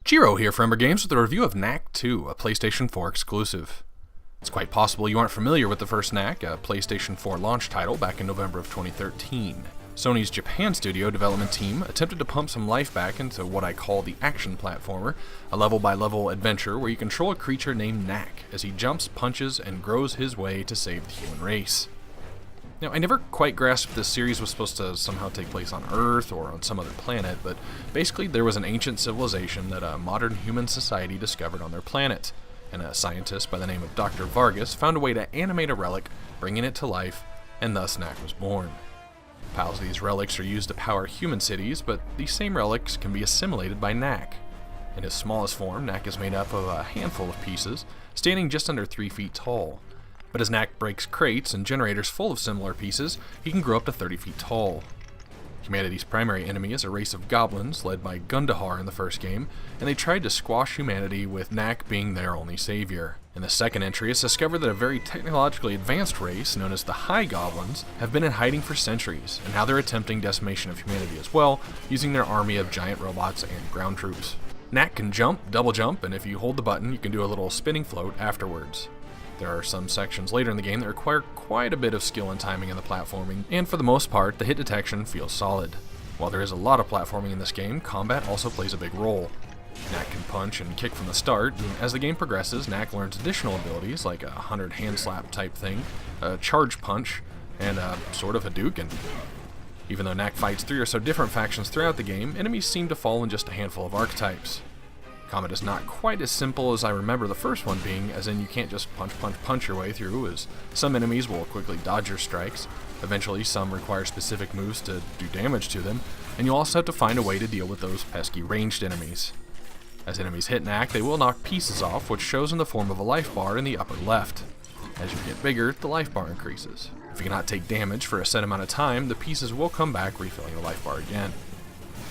Gero here for Umbra Games with a review of Knack II, a PlayStation 4 exclusive. It's quite possible you aren't familiar with the first Knack, a PlayStation 4 launch title back in November of 2013. Sony's Japan studio development team attempted to pump some life back into what I call the action platformer, a level-by-level adventure where you control a creature named Knack as he jumps, punches, and grows his way to save the human race. Now, I never quite grasped this series was supposed to somehow take place on Earth or on some other planet, but basically there was an ancient civilization that a modern human society discovered on their planet, and a scientist by the name of Dr. Vargas found a way to animate a relic, bringing it to life, and thus Knack was born. Piles of these relics are used to power human cities, but these same relics can be assimilated by Knack. In his smallest form, Knack is made up of a handful of pieces, standing just under 3 feet tall. But as Knack breaks crates and generators full of similar pieces, he can grow up to 30 feet tall. Humanity's primary enemy is a race of goblins led by Gundahar in the first game, and they tried to squash humanity with Knack being their only savior. In the second entry, it's discovered that a very technologically advanced race, known as the High Goblins, have been in hiding for centuries, and now they're attempting decimation of humanity as well, using their army of giant robots and ground troops. Knack can jump, double jump, and if you hold the button, you can do a little spinning float afterwards. There are some sections later in the game that require quite a bit of skill and timing in the platforming, and for the most part, the hit detection feels solid. While there is a lot of platforming in this game, combat also plays a big role. Knack can punch and kick from the start, and as the game progresses, Knack learns additional abilities like a 100 hand slap type thing, a charge punch, and a sort of Hadouken. Even though Knack fights 3 or so different factions throughout the game, enemies seem to fall in just a handful of archetypes. Combat is not quite as simple as I remember the first one being, as in you can't just punch your way through, as some enemies will quickly dodge your strikes. Eventually, some require specific moves to do damage to them, and you'll also have to find a way to deal with those pesky ranged enemies. As enemies hit Knack, they will knock pieces off, which shows in the form of a life bar in the upper left. As you get bigger, the life bar increases. If you cannot take damage for a set amount of time, the pieces will come back, refilling the life bar again.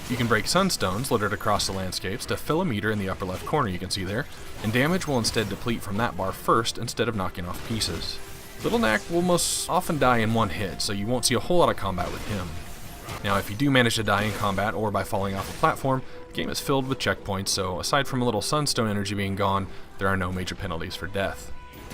You can break sunstones littered across the landscapes to fill a meter in the upper left corner you can see there, and damage will instead deplete from that bar first instead of knocking off pieces. Little Knack will most often die in one hit, so you won't see a whole lot of combat with him. Now, if you do manage to die in combat or by falling off a platform, the game is filled with checkpoints, so aside from a little sunstone energy being gone, there are no major penalties for death.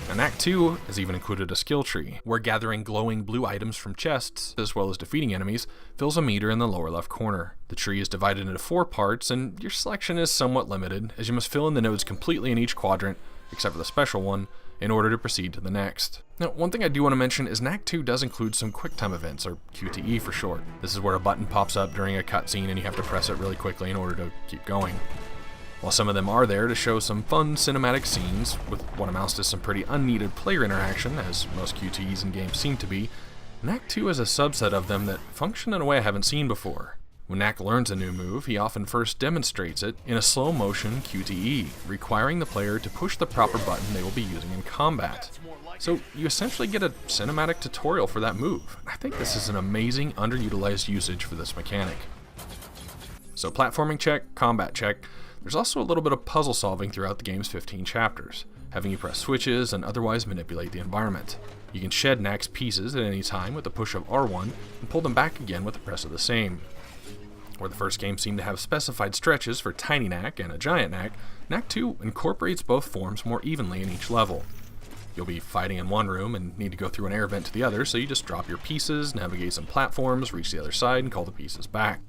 And Knack II has even included a skill tree, where gathering glowing blue items from chests, as well as defeating enemies, fills a meter in the lower left corner. The tree is divided into 4 parts, and your selection is somewhat limited, as you must fill in the nodes completely in each quadrant, except for the special one, in order to proceed to the next. Now, one thing I do want to mention is Knack II does include some QuickTime events, or QTE for short. This is where a button pops up during a cutscene and you have to press it really quickly in order to keep going. While some of them are there to show some fun cinematic scenes, with what amounts to some pretty unneeded player interaction, as most QTEs in games seem to be, Knack II is a subset of them that function in a way I haven't seen before. When Knack learns a new move, he often first demonstrates it in a slow-motion QTE, requiring the player to push the proper button they will be using in combat. So you essentially get a cinematic tutorial for that move. I think this is an amazing underutilized usage for this mechanic. So platforming check, combat check. There's also a little bit of puzzle solving throughout the game's 15 chapters, having you press switches and otherwise manipulate the environment. You can shed Knack's pieces at any time with the push of R1 and pull them back again with the press of the same. Where the first game seemed to have specified stretches for Tiny Knack and a Giant Knack, Knack II incorporates both forms more evenly in each level. You'll be fighting in one room and need to go through an air vent to the other, so you just drop your pieces, navigate some platforms, reach the other side, and call the pieces back.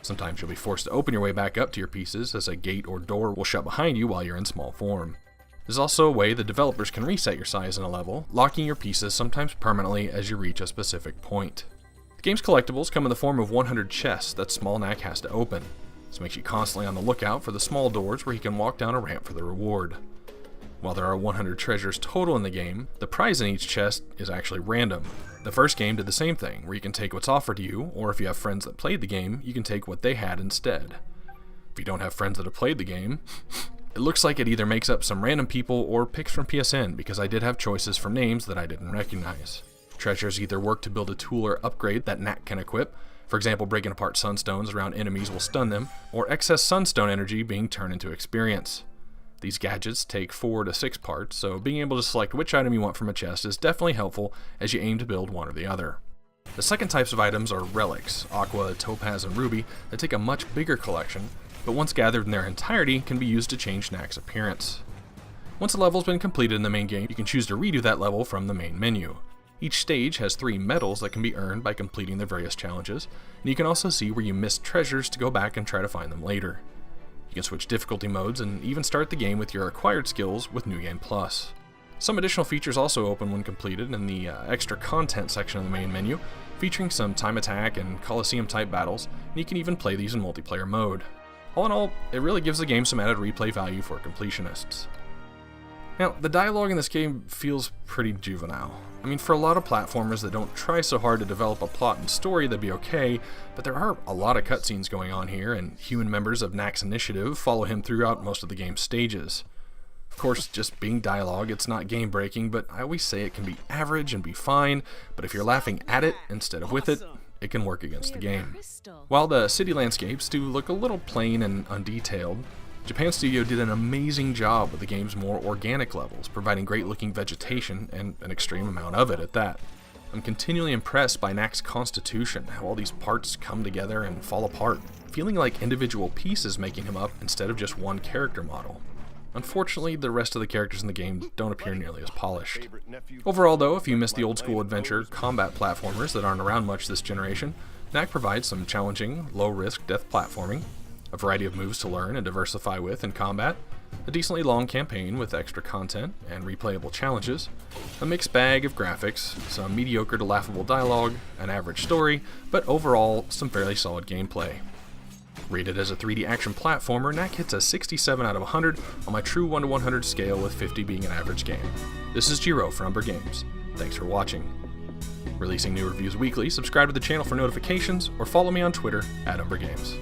Sometimes you'll be forced to open your way back up to your pieces, as a gate or door will shut behind you while you're in small form. There's also a way the developers can reset your size in a level, locking your pieces sometimes permanently as you reach a specific point. The game's collectibles come in the form of 100 chests that Small Knack has to open. This makes you constantly on the lookout for the small doors where he can walk down a ramp for the reward. While there are 100 treasures total in the game, the prize in each chest is actually random. The first game did the same thing, where you can take what's offered to you, or if you have friends that played the game, you can take what they had instead. If you don't have friends that have played the game, it looks like it either makes up some random people or picks from PSN, because I did have choices for names that I didn't recognize. Treasures either work to build a tool or upgrade that Knack can equip. For example, breaking apart sunstones around enemies will stun them, or excess sunstone energy being turned into experience. These gadgets take 4 to 6 parts, so being able to select which item you want from a chest is definitely helpful as you aim to build one or the other. The second types of items are relics, aqua, topaz, and ruby, that take a much bigger collection, but once gathered in their entirety can be used to change Knack's appearance. Once a level's been completed in the main game, you can choose to redo that level from the main menu. Each stage has 3 medals that can be earned by completing the various challenges, and you can also see where you missed treasures to go back and try to find them later. You can switch difficulty modes and even start the game with your acquired skills with New Game Plus. Some additional features also open when completed in the extra content section of the main menu, featuring some time attack and Coliseum type battles, and you can even play these in multiplayer mode. All in all, it really gives the game some added replay value for completionists. Now, the dialogue in this game feels pretty juvenile. I mean, for a lot of platformers that don't try so hard to develop a plot and story, that'd be okay, but there are a lot of cutscenes going on here, and human members of Knack's initiative follow him throughout most of the game's stages. Of course, just being dialogue, it's not game-breaking, but I always say it can be average and be fine, but if you're laughing at it instead of with it, it can work against the game. While the city landscapes do look a little plain and undetailed, Japan Studio did an amazing job with the game's more organic levels, providing great-looking vegetation, and an extreme amount of it at that. I'm continually impressed by Knack's constitution, how all these parts come together and fall apart, feeling like individual pieces making him up instead of just one character model. Unfortunately, the rest of the characters in the game don't appear nearly as polished. Overall though, if you miss the old-school adventure combat platformers that aren't around much this generation, Knack provides some challenging, low-risk death platforming, a variety of moves to learn and diversify with in combat, a decently long campaign with extra content and replayable challenges, a mixed bag of graphics, some mediocre to laughable dialogue, an average story, but overall some fairly solid gameplay. Rated as a 3D action platformer, Knack hits a 67 out of 100 on my true 1 to 100 scale, with 50 being an average game. This is Gero for Umbra Games. Thanks for watching. Releasing new reviews weekly, subscribe to the channel for notifications, or follow me on Twitter @UmbraGames.